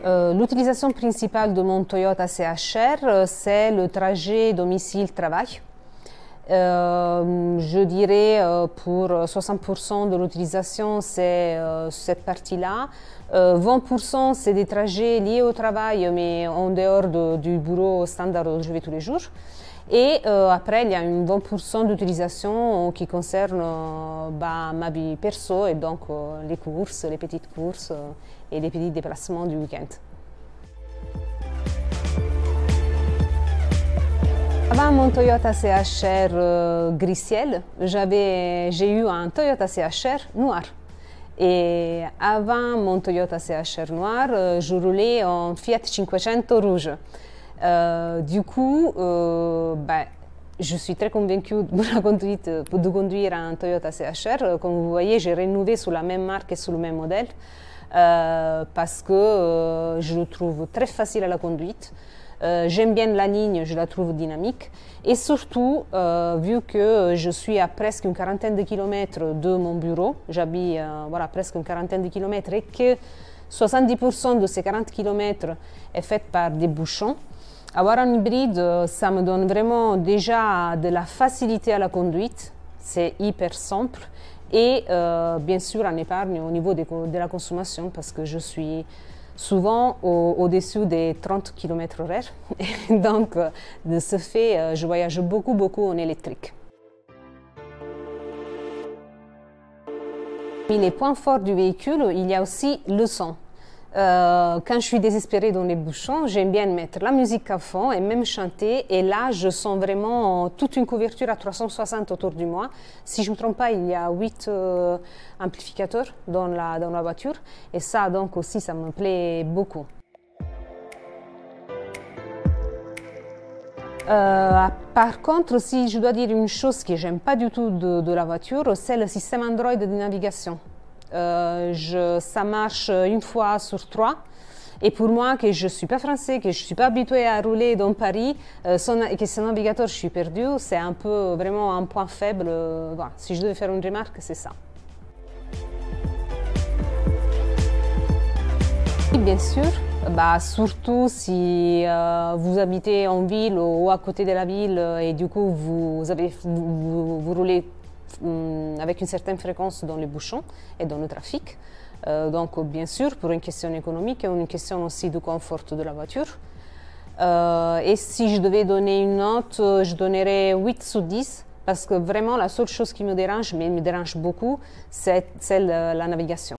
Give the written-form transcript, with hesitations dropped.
L'utilisation principale de mon Toyota CHR, c'est le trajet domicile-travail. Je dirais pour 60% de l'utilisation, c'est cette partie-là. 20% c'est des trajets liés au travail, mais en dehors du bureau standard où je vais tous les jours. Et après, il y a une 20% d'utilisation qui concerne ma vie perso et donc les courses, les petites courses et les petits déplacements du week-end. Avant mon Toyota CHR gris ciel, j'ai eu un Toyota CHR noir. Et avant mon Toyota CHR noir, je roulais en Fiat 500 rouge. Du coup, je suis très convaincue de conduire un Toyota CHR. Comme vous voyez, j'ai rénové sous la même marque et sous le même modèle parce que je le trouve très facile à la conduite. J'aime bien la ligne, je la trouve dynamique. Et surtout, vu que je suis à presque une quarantaine de kilomètres de mon bureau, j'habite presque une quarantaine de kilomètres et que 70% de ces 40 kilomètres est fait par des bouchons, avoir un hybride, ça me donne vraiment déjà de la facilité à la conduite, c'est hyper simple et bien sûr en épargne au niveau de la consommation parce que je suis souvent au-dessus des 30 km/h. Donc, de ce fait, je voyage beaucoup en électrique. Parmi les points forts du véhicule, il y a aussi le son. Quand je suis désespérée dans les bouchons, j'aime bien mettre la musique à fond et même chanter. Et là, je sens vraiment toute une couverture à 360 autour de moi. Si je ne me trompe pas, il y a 8 amplificateurs dans la voiture. Et ça, donc aussi, ça me plaît beaucoup. Par contre, si je dois dire une chose que j'aime pas du tout de la voiture, c'est le système Android de navigation. Ça marche une fois sur 3 et pour moi que je ne suis pas français, que je ne suis pas habituée à rouler dans Paris et que ce navigateur je suis perdue, c'est un peu vraiment un point faible. Voilà. Si je devais faire une remarque, c'est ça. Et bien sûr, surtout si vous habitez en ville ou à côté de la ville et du coup vous roulez avec une certaine fréquence dans les bouchons et dans le trafic. Donc bien sûr pour une question économique et une question aussi du confort de la voiture. Et si je devais donner une note, je donnerais 8 sur 10 parce que vraiment la seule chose qui me dérange, mais me dérange beaucoup, c'est la navigation.